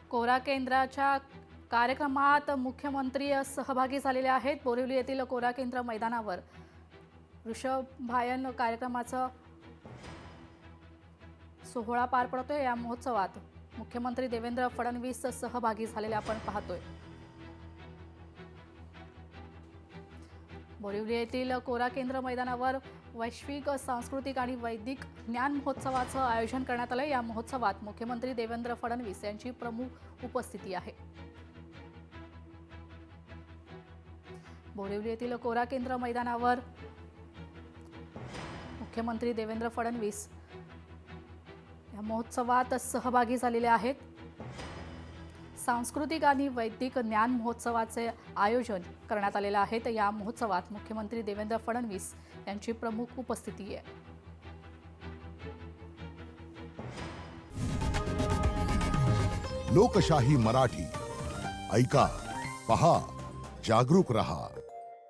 कोरा केंद्राच्या कार्यक्रमात मुख्यमंत्री सहभागी झालेले आहेत। बोरिवली येथील कोरा केंद्र मैदानावर वृषभायन कार्यक्रमाचा सोहळा पार पडतोय। या महोत्सवात मुख्यमंत्री देवेंद्र फडणवीस सहभागी झालेले आपण पाहतोय। बोरिवली येथील कोरा केंद्र मैदानावर वैश्विक सांस्कृतिक आणि वैदिक ज्ञान महोत्सवाचं आयोजन करण्यात आलं। या महोत्सवात मुख्यमंत्री देवेंद्र फडणवीस यांची प्रमुख उपस्थिती आहे। बोरिवली येथील कोरा केंद्र मैदानावर मुख्यमंत्री देवेंद्र फडणवीस या महोत्सवात सहभागी झालेले आहेत। सांस्कृतिक आणि वैदिक ज्ञान महोत्सवाचे आयोजन करण्यात आलेले आहे। या महोत्सवात मुख्यमंत्री देवेंद्र फडणवीस यांची प्रमुख उपस्थिती आहे। लोकशाही मराठी ऐका, पहा, जागरूक रहा।